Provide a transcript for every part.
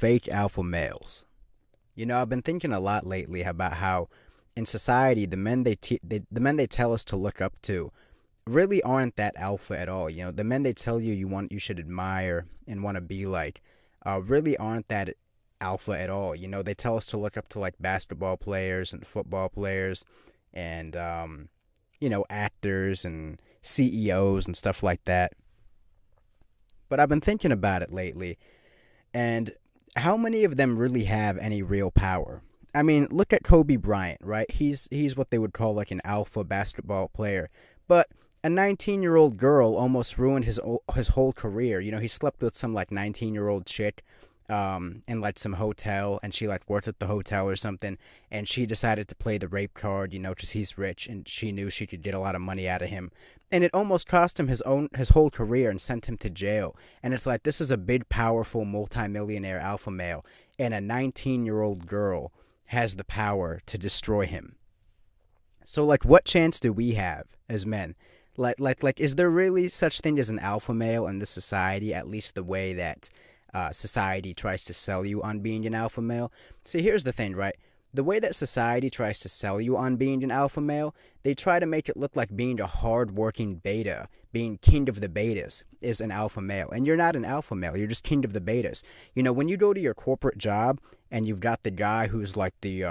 fake alpha males. I've been thinking a lot lately about how in society the men they tell us to look up to really aren't that alpha at all. The men they tell you should admire and want to be like really aren't that alpha at all. They tell us to look up to like basketball players and football players and actors and CEOs and stuff like that. But I've been thinking about it lately, and how many of them really have any real power? I mean, look at Kobe Bryant, right? He's what they would call like an alpha basketball player. But a 19-year-old girl almost ruined his whole career. He slept with some like 19-year-old chick in like some hotel, and she like worked at the hotel or something, and she decided to play the rape card, because he's rich and she knew she could get a lot of money out of him. And it almost cost him his whole career and sent him to jail. And it's like, this is a big, powerful, multimillionaire alpha male, and a 19-year-old girl has the power to destroy him. So like, what chance do we have as men? Like, is there really such thing as an alpha male in this society? At least the way that society tries to sell you on being an alpha male. See, here's the thing, right? The way that society tries to sell you on being an alpha male, they try to make it look like being a hard-working beta, being king of the betas, is an alpha male. And you're not an alpha male. You're just king of the betas. When you go to your corporate job and you've got the guy who's like the,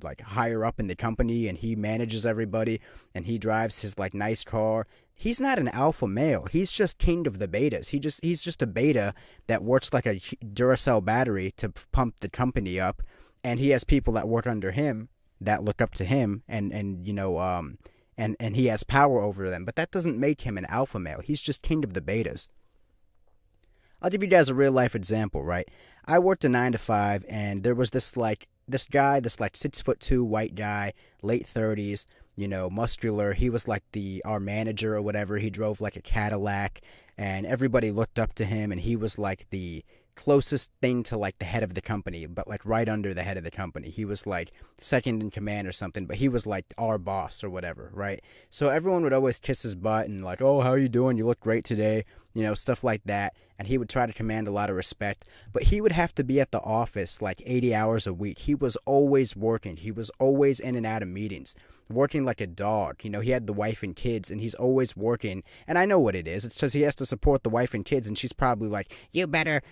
like higher up in the company, and he manages everybody and he drives his like nice car, he's not an alpha male. He's just king of the betas. He's just a beta that works like a Duracell battery to pump the company up. And he has people that work under him that look up to him, and he has power over them. But that doesn't make him an alpha male. He's just king of the betas. I'll give you guys a real life example, right? I worked a 9 to 5, and there was this 6'2" white guy, late 30s, muscular. He was like our manager or whatever. He drove like a Cadillac, and everybody looked up to him, and he was like the closest thing to like the head of the company, but like right under the head of the company. He was like second in command or something, but he was like our boss or whatever, right? So everyone would always kiss his butt and like, oh, how are you doing? You look great today, stuff like that. And he would try to command a lot of respect, but he would have to be at the office like 80 hours a week. He was always working. He was always in and out of meetings, working like a dog. He had the wife and kids, and he's always working. And I know what it is. It's because he has to support the wife and kids, and she's probably like, you better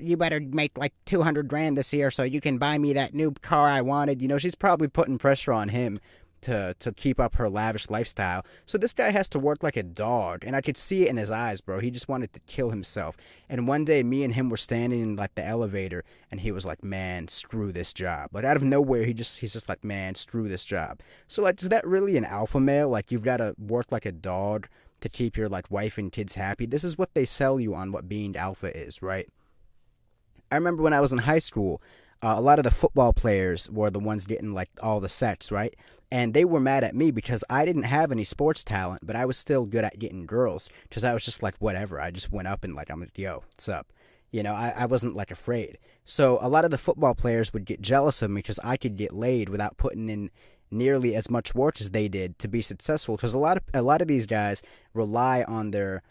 you better make like 200 grand this year so you can buy me that new car I wanted. She's probably putting pressure on him to keep up her lavish lifestyle. So this guy has to work like a dog, and I could see it in his eyes, bro. He just wanted to kill himself. And one day, me and him were standing in like the elevator, and he was like, man, screw this job. Like out of nowhere, he's just like, man, screw this job. So like, is that really an alpha male? Like, you've got to work like a dog to keep your like wife and kids happy? This is what they sell you on what being alpha is, right? I remember when I was in high school, a lot of the football players were the ones getting like all the sets, right? And they were mad at me because I didn't have any sports talent, but I was still good at getting girls, because I was just like, whatever. I just went up and like, I'm like, yo, what's up? I wasn't like afraid. So a lot of the football players would get jealous of me because I could get laid without putting in nearly as much work as they did to be successful. Because a lot of these guys rely on their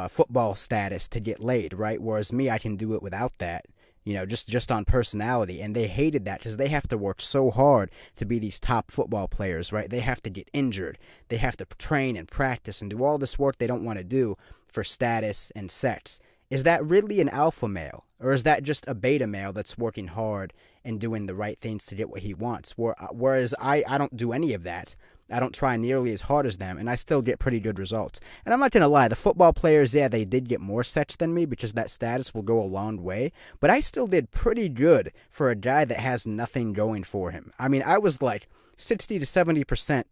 football status to get laid, right? Whereas me, I can do it without that. Just on personality. And they hated that because they have to work so hard to be these top football players, right? They have to get injured. They have to train and practice and do all this work they don't want to do for status and sex. Is that really an alpha male? Or is that just a beta male that's working hard and doing the right things to get what he wants? Whereas I don't do any of that. I don't try nearly as hard as them, and I still get pretty good results. And I'm not going to lie, the football players, yeah, they did get more sets than me because that status will go a long way, but I still did pretty good for a guy that has nothing going for him. I mean, I was like 60 to 70%,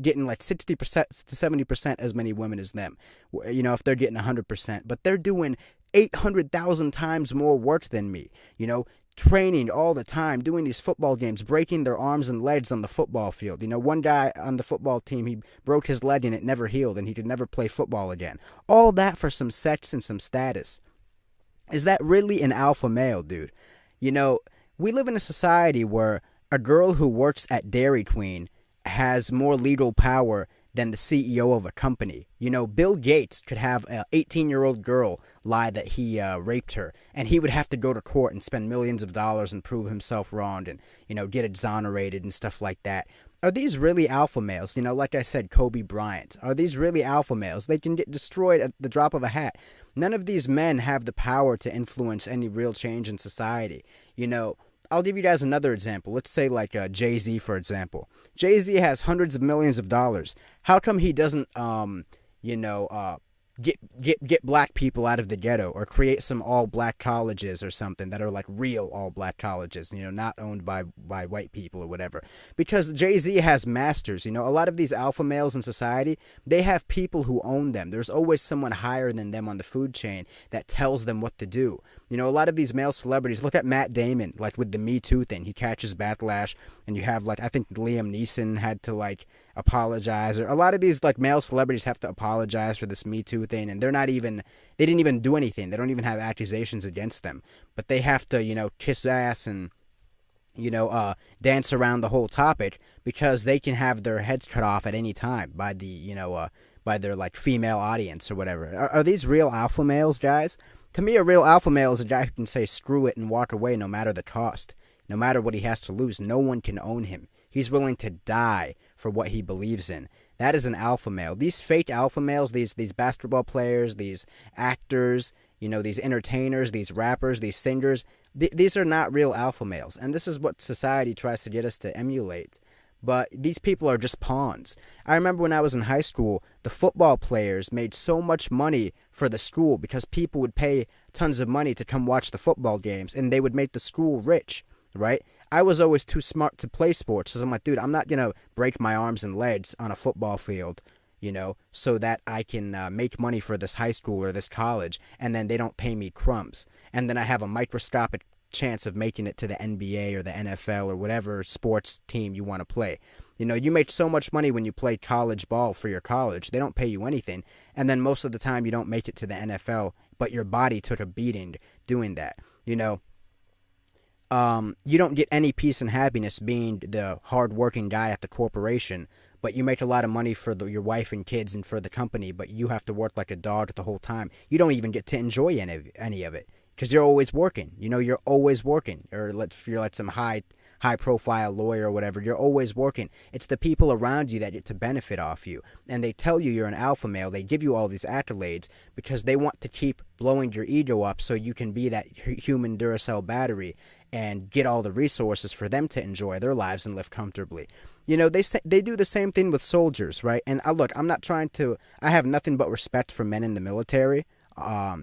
getting like 60% to 70% as many women as them, if they're getting 100%, but they're doing 800,000 times more work than me, training all the time, doing these football games, breaking their arms and legs on the football field. One guy on the football team, he broke his leg and it never healed, and he could never play football again. All that for some sex and some status. Is that really an alpha male, dude? We live in a society where a girl who works at Dairy Queen has more legal power than the CEO of a company. You know, Bill Gates could have an 18-year-old girl lie that he raped her, and he would have to go to court and spend millions of dollars and prove himself wrong and, you know, get exonerated and stuff like that. Are these really alpha males? You know, like I said, Kobe Bryant. Are these really alpha males? They can get destroyed at the drop of a hat. None of these men have the power to influence any real change in society. You know, I'll give you guys another example. Let's say like Jay-Z, for example. Jay-Z has hundreds of millions of dollars. How come he doesn't, you know, get black people out of the ghetto, or create some all black colleges or something that are like real all black colleges, you know, not owned by white people or whatever? Because Jay-Z has masters. You know, a lot of these alpha males in society, they have people who own them. There's always someone higher than them on the food chain that tells them what to do. You know, a lot of these male celebrities, look at Matt Damon, like with the MeToo thing. He catches backlash, and you have like, I think Liam Neeson had to like apologize, or a lot of these like male celebrities have to apologize for this Me Too thing, and they didn't even do anything. They don't even have accusations against them, but they have to, you know, kiss ass and, you know, dance around the whole topic because they can have their heads cut off at any time by the, you know, by their like female audience or whatever. Are these real alpha males, guys? To me, a real alpha male is a guy who can say screw it and walk away no matter the cost. No matter what he has to lose, no one can own him. He's willing to die for what he believes in. That is an alpha male. These fake alpha males, these basketball players, these actors, you know, these entertainers, these rappers, these singers, these are not real alpha males. And this is what society tries to get us to emulate. But these people are just pawns. I remember when I was in high school, the football players made so much money for the school because people would pay tons of money to come watch the football games, and they would make the school rich, right? I was always too smart to play sports, because I'm like, dude, I'm not going to break my arms and legs on a football field, you know, so that I can make money for this high school or this college, and then they don't pay me crumbs. And then I have a microscopic chance of making it to the NBA or the NFL or whatever sports team you want to play. You know, you make so much money when you play college ball for your college. They don't pay you anything. And then most of the time you don't make it to the NFL, but your body took a beating doing that. You know, you don't get any peace and happiness being the hard-working guy at the corporation, but you make a lot of money for your wife and kids and for the company, but you have to work like a dog the whole time. You don't even get to enjoy any of it. Because you're always working. You know, you're always working. Or if you're like some high-profile lawyer or whatever, you're always working. It's the people around you that get to benefit off you. And they tell you you're an alpha male. They give you all these accolades because they want to keep blowing your ego up so you can be that human Duracell battery and get all the resources for them to enjoy their lives and live comfortably. You know, they do the same thing with soldiers, right? And look, I'm not trying to... I have nothing but respect for men in the military.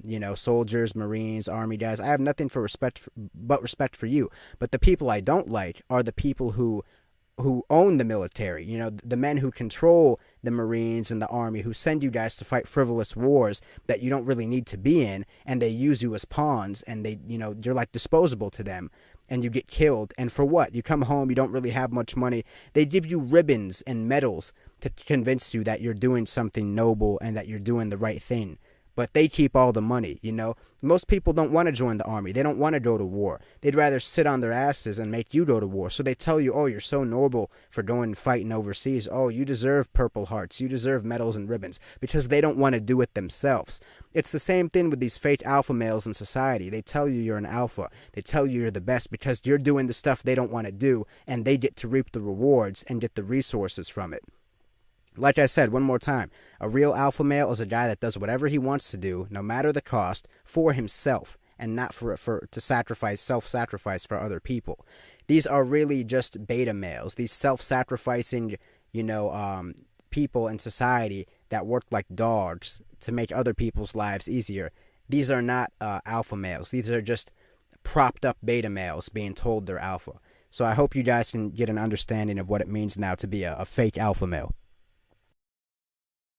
You know, soldiers, Marines, Army guys. I have nothing but respect for you. But the people I don't like are the people who own the military. You know, the men who control the Marines and the Army, who send you guys to fight frivolous wars that you don't really need to be in, and they use you as pawns, and they, you know, you're like disposable to them, and you get killed. And for what? You come home, you don't really have much money. They give you ribbons and medals to convince you that you're doing something noble and that you're doing the right thing. But they keep all the money, you know. Most people don't want to join the army. They don't want to go to war. They'd rather sit on their asses and make you go to war. So they tell you, oh, you're so noble for going and fighting overseas. Oh, you deserve Purple Hearts. You deserve medals and ribbons, because they don't want to do it themselves. It's the same thing with these fake alpha males in society. They tell you you're an alpha. They tell you you're the best because you're doing the stuff they don't want to do, and they get to reap the rewards and get the resources from it. Like I said, one more time, a real alpha male is a guy that does whatever he wants to do, no matter the cost, for himself, and not to self-sacrifice for other people. These are really just beta males, these self-sacrificing, you know, people in society that work like dogs to make other people's lives easier. These are not alpha males. These are just propped up beta males being told they're alpha. So I hope you guys can get an understanding of what it means now to be a fake alpha male.